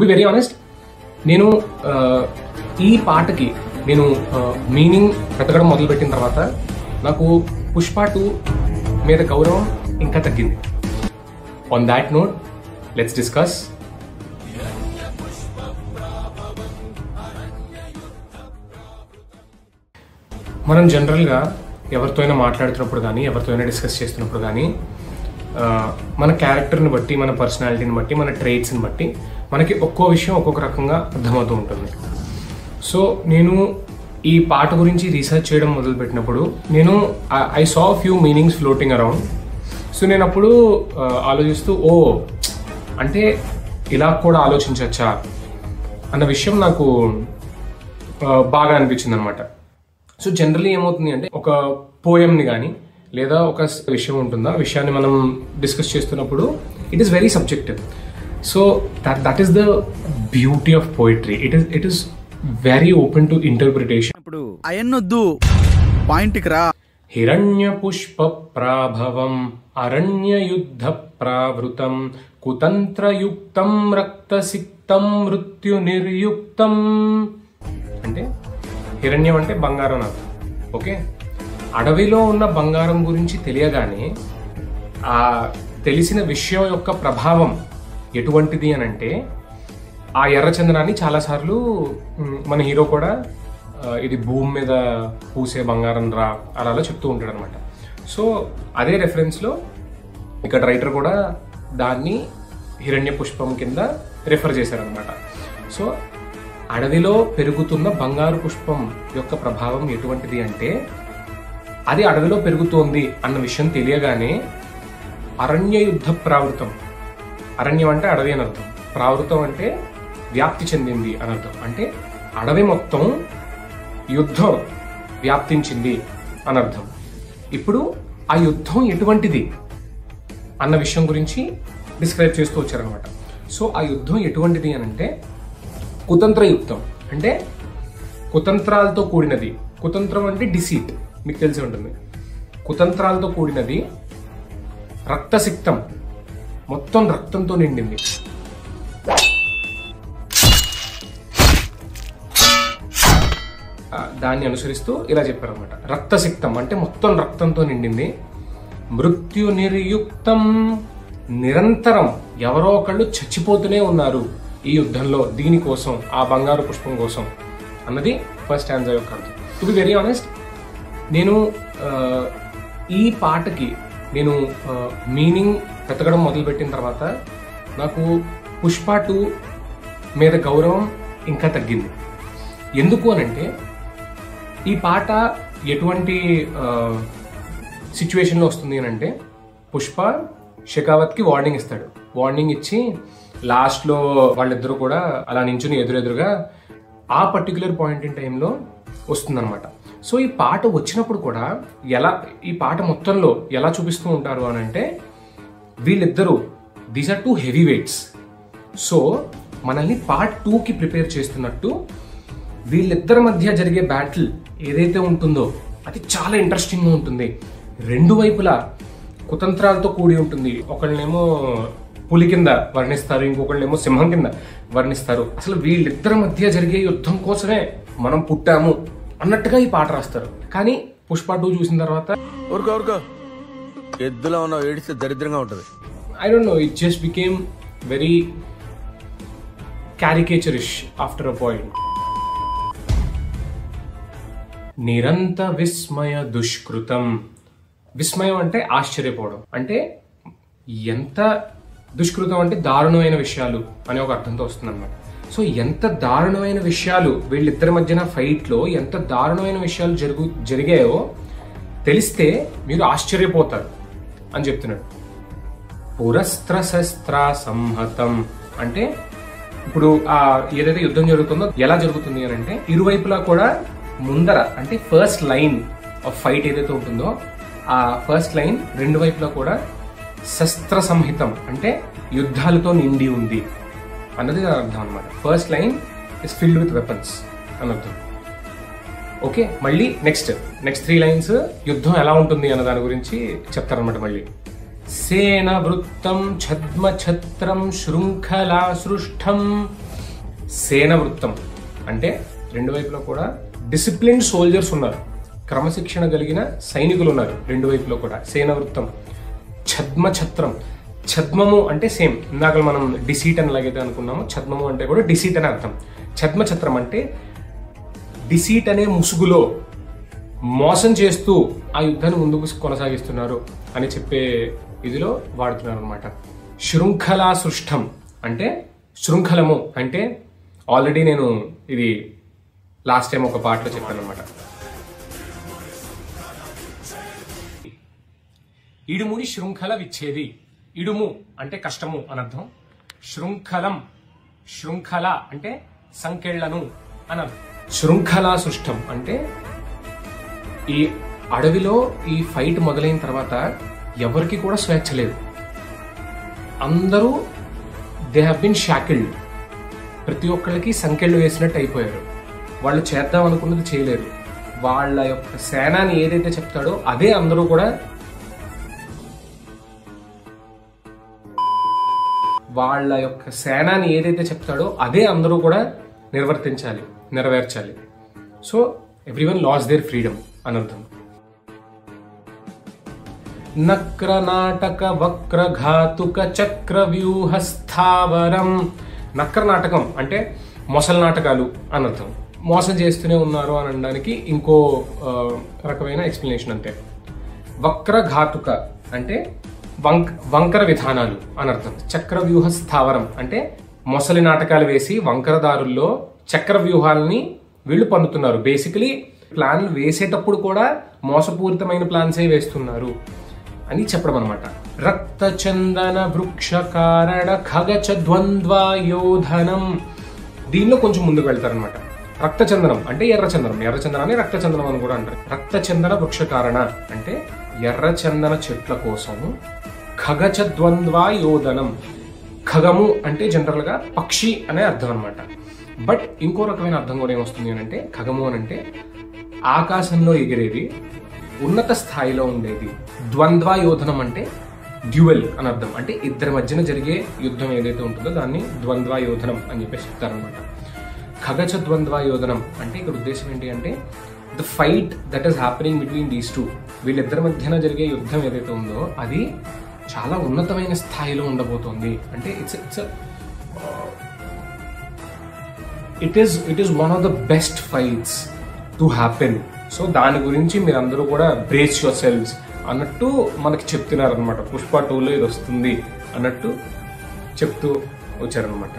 To be very honest, నేను ఈ పాటకి నేను మీనింగ్ వెతకడం మొదలుపెట్టిన తర్వాత నాకు పుష్ప 2 మీద గౌరవం ఇంకా తగ్గింది. On that note let's discuss. మనం జనరల్గా ఎవరితో అయినా మాట్లాడుతున్నప్పుడు కానీ ఎవరితో అయినా డిస్కస్ చేస్తున్నప్పుడు కానీ మన క్యారెక్టర్ని బట్టి, మన పర్సనాలిటీని బట్టి, మన ట్రేట్స్ని బట్టి మనకి ఒక్కో విషయం ఒక్కొక్క రకంగా అర్థమవుతూ ఉంటుంది. సో నేను ఈ పాట గురించి రీసెర్చ్ చేయడం మొదలుపెట్టినప్పుడు నేను I saw few meanings floating around. So నేను అప్పుడు ఆలోచిస్తూ అంటే ఇలా కూడా ఆలోచించచ్చా అన్న విషయం నాకు బాగా అనిపించింది అనమాట. సో జనరల్లీ ఏమవుతుంది అంటే ఒక పోయంని కానీ లేదా ఒక విషయం ఉంటుందా, ఆ విషయాన్ని మనం డిస్కస్ చేస్తున్నప్పుడు it is very subjective. So that is the beauty of poetry. It is very open to interpretation. ఇప్పుడు అయన్నొద్దు, పాయింట్కి రా. హిరణ్య పుష్ప ప్రాభవం అరణ్య యుద్ధ ప్రావృతం కుతంత్రయుక్తం రక్తసిక్తం మృత్యు నిర్యుక్తం. అంటే హిరణ్యం అంటే బంగారం నాకు. ఓకే, అడవిలో ఉన్న బంగారం గురించి తెలియగానే ఆ తెలిసిన విషయం యొక్క ప్రభావం ఎటువంటిది అని అంటే ఆ ఎర్రచందనాన్ని చాలాసార్లు మన హీరో కూడా ఇది భూమి మీద పూసే బంగారం రా అలా చెప్తూ ఉంటాడు అనమాట. సో అదే రెఫరెన్స్లో ఇక్కడ రైటర్ కూడా దాన్ని హిరణ్య పుష్పం కింద రెఫర్ చేశారనమాట. సో అడవిలో పెరుగుతున్న బంగారు పుష్పం యొక్క ప్రభావం ఎటువంటిది అంటే అది అడవిలో పెరుగుతోంది అన్న విషయం తెలియగానే అరణ్య యుద్ధ ప్రావృతం, అరణ్యం అంటే అడవి అని అర్థం, ప్రావృతం అంటే వ్యాప్తి చెందింది అని అర్థం. అంటే అడవి మొత్తం యుద్ధం వ్యాప్తించింది అని అర్థం. ఇప్పుడు ఆ యుద్ధం ఎటువంటిది అన్న విషయం గురించి డిస్క్రైబ్ చేస్తూ వచ్చారనమాట. సో ఆ యుద్ధం ఎటువంటిది అని అంటే కుతంత్రయుక్తం, అంటే కుతంత్రాలతో కూడినది. కుతంత్రం అంటే డిసీట్, మీకు తెలిసి ఉంటుంది. కుతంత్రాలతో కూడినది, రక్తసిక్తం, మొత్తం రక్తంతో నిండింది. దాన్ని అనుసరిస్తూ ఇలా చెప్పారనమాట. రక్తసిక్తం అంటే మొత్తం రక్తంతో నిండింది. మృత్యు నిర్యుక్తం, నిరంతరం ఎవరో ఒకళ్ళు చచ్చిపోతూనే ఉన్నారు ఈ యుద్ధంలో, దీనికోసం, ఆ బంగారు పుష్పం కోసం అన్నది ఫస్ట్ స్టాంజా యొక్క అర్థం. టు బి వెరీ ఆనెస్ట్, నేను ఈ పాటకి నేను మీనింగ్ వెతకడం మొదలుపెట్టిన తర్వాత నాకు పుష్ప 2 మీద గౌరవం ఇంకా తగ్గింది. ఎందుకు అనంటే ఈ పాట ఎటువంటి సిచ్యువేషన్లో వస్తుంది అని అంటే పుష్ప షెకావత్కి వార్నింగ్ ఇస్తాడు. వార్నింగ్ ఇచ్చి లాస్ట్లో వాళ్ళిద్దరూ కూడా అలా నించుని ఎదురెదురుగా ఆ పర్టికులర్ పాయింట్ ఇన్ టైంలో వస్తుందన్నమాట. సో ఈ పాట వచ్చినప్పుడు కూడా ఈ పాట మొత్తంలో ఎలా చూపిస్తూ ఉంటారు అని అంటే వీళ్ళిద్దరూ these are 2 heavy weights. So మనల్ని పార్ట్ 2కి ప్రిపేర్ చేస్తున్నట్టు వీళ్ళిద్దరి మధ్య జరిగే బ్యాటిల్ ఏదైతే ఉంటుందో అది చాలా ఇంట్రెస్టింగ్గా ఉంటుంది. రెండు వైపులా కుతంత్రాలతో కూడి ఉంటుంది. ఒకళ్ళనేమో పులి కింద వర్ణిస్తారు, ఇంకొకళ్ళేమో సింహం కింద వర్ణిస్తారు. అసలు వీళ్ళిద్దరి మధ్య జరిగే యుద్ధం కోసమే మనం పుట్టాము అన్నట్టుగా ఈ పాట రాస్తారు. కానీ పుష్ప 2 చూసిన తర్వాత ఎద్దులో ఉన్న ఏడిస్తే దరిద్రంగా ఉంటుంది. I don't know, it just became very caricaturish after a point. నిరంత విస్మయ దుష్కృతం. విస్మయం అంటే ఆశ్చర్యపోవడం, అంటే ఎంత దుష్కృతం అంటే దారుణమైన విషయాలు అనే ఒక అర్థంతో వస్తుంది అన్నమాట. సో ఎంత దారుణమైన విషయాలు వీళ్ళిద్దరి మధ్యన ఫైట్లో ఎంత దారుణమైన విషయాలు జరిగాయో తెలిస్తే మీరు ఆశ్చర్యపోతారు అని చెప్తున్నాడు. పురస్త్ర శస్త్ర సంహతం అంటే ఇప్పుడు ఏదైతే యుద్ధం జరుగుతుందో ఎలా జరుగుతుంది అని అంటే ఇరువైపులా కూడా ముందర అంటే ఫస్ట్ లైన్ ఆఫ్ ఫైట్ ఏదైతే ఉంటుందో ఆ ఫస్ట్ లైన్ రెండు వైపులా కూడా శస్త్ర సంహితం అంటే యుద్ధాలతో నిండి ఉంది అన్నది అర్థం అనమాట. First line is filled with weapons అని అర్థం. ఓకే, మళ్ళీ నెక్స్ట్ 3 లైన్స్ యుద్ధం ఎలా ఉంటుంది అన్న దాని గురించి చెప్తారనమాట. మళ్ళీ సేన వృత్తం ఛద్మ ఛత్రం శృంఖలా సృష్టం సేన వృత్తం అంటే రెండు వైపులో కూడా డిసిప్లిన్ సోల్జర్స్ ఉన్నారు, క్రమశిక్షణ కలిగిన సైనికులు ఉన్నారు రెండు వైపులో కూడా. సేన వృత్తం. ఛద్మ ఛత్రం. ఛద్మము అంటే సేమ్ ఇందాక మనం డిసీట్ అని లాగైతే అనుకున్నాము, ఛద్మము అంటే కూడా డిసీట్ అనే అర్థం. ఛద్మ ఛత్రం అంటే డిసీట్ అనే ముసుగులో మోసం చేస్తూ ఆ యుద్ధాన్ని ముందుకు కొనసాగిస్తున్నారు అని చెప్పే ఇదిలో వాడుతున్నారు అనమాట. శృంఖలా సృష్టం అంటే శృంఖలము అంటే ఆల్రెడీ నేను ఇది లాస్ట్ టైం ఒక పాటలో చెప్పాను అనమాట. ఇడుముని శృంఖల విచ్ఛేది. ఇడుము అంటే కష్టము అని అర్థం. శృంఖలం, శృంఖల అంటే సంకెళ్లను అని అర్థం. శృంఖలా సృష్టం అంటే ఈ అడవిలో ఈ ఫైట్ మొదలైన తర్వాత ఎవరికి కూడా స్వేచ్ఛ లేదు, అందరూ దే హ్యావ్ బిన్ షాకిల్డ్. ప్రతి ఒక్కళ్ళకి సంకెళ్ళు వేసినట్టు అయిపోయారు. వాళ్ళు చేద్దాం అనుకున్నది చేయలేరు. వాళ్ళ యొక్క సేనాని ఏదైతే చెప్తాడో అదే అందరూ కూడా నెరవేర్చాలి. So everyone loss their freedom అని అర్థం. నక్ర నాటక వక్ర ఘాతుక చక్ర వ్యూహ స్థావరం. నక్ర నాటకం అంటే మొసలి నాటకాలు అని అర్థం. మోసం చేస్తూనే ఉన్నారు అని అనడానికి ఇంకో రకమైన ఎక్స్ప్లెనేషన్ అంతే. వక్ర ఘాతుక అంటే వంకర విధానాలు అని అర్థం. చక్ర వ్యూహ స్థావరం అంటే మొసలి నాటకాలు వేసి వంకరదారుల్లో చక్ర వ్యూహాలని వీళ్ళు పన్నుతున్నారు. బేసికలీ ప్లాన్ వేసేటప్పుడు కూడా మోసపూరితమైన ప్లాన్సే వేస్తున్నారు అని చెప్పడం అనమాట. రక్త చందన వృక్ష కారణ ఖగచ ద్వంద్వయోధనం. దీనిలో కొంచెం ముందుకు వెళ్తారనమాట. రక్తచందనం అంటే ఎర్రచందనం, ఎర్రచందనాన్ని రక్తచందనం అని కూడా అంటారు. రక్తచందన వృక్ష కారణ అంటే ఎర్రచందన చెట్ల కోసం. ఖగచ ద్వంద్వయోధనం. ఖగము అంటే జనరల్ గా పక్షి అనే అర్థం అనమాట. బట్ ఇంకో రకమైన అర్థం కూడా ఏమొస్తుంది అని అంటే ఖగము అని అంటే ఆకాశంలో ఎగిరేది, ఉన్నత స్థాయిలో ఉండేది. ద్వంద్వయోధనం అంటే డ్యూయల్ అని అర్థం. అంటే ఇద్దరి మధ్యన జరిగే యుద్ధం ఏదైతే ఉంటుందో దాన్ని ద్వంద్వయోధనం అని చెప్పేసి చెప్తారనమాట. ఖగచ ద్వంద్వయోధనం అంటే ఇక్కడ ఉద్దేశం ఏంటి అంటే the fight that is happening between these two. వీళ్ళిద్దరి మధ్యన జరిగే యుద్ధం ఏదైతే ఉందో అది చాలా ఉన్నతమైన స్థాయిలో ఉండబోతోంది. అంటే it is one of the best fights to happen. So దాని గురించి మీరందరూ కూడా బ్రేస్ యువర్ సెల్వ్స్ అన్నట్టు మనకి చెప్తున్నారు అనమాట. పుష్ప 2లో ఇది వస్తుంది అన్నట్టు చెప్తూ వచ్చారనమాట.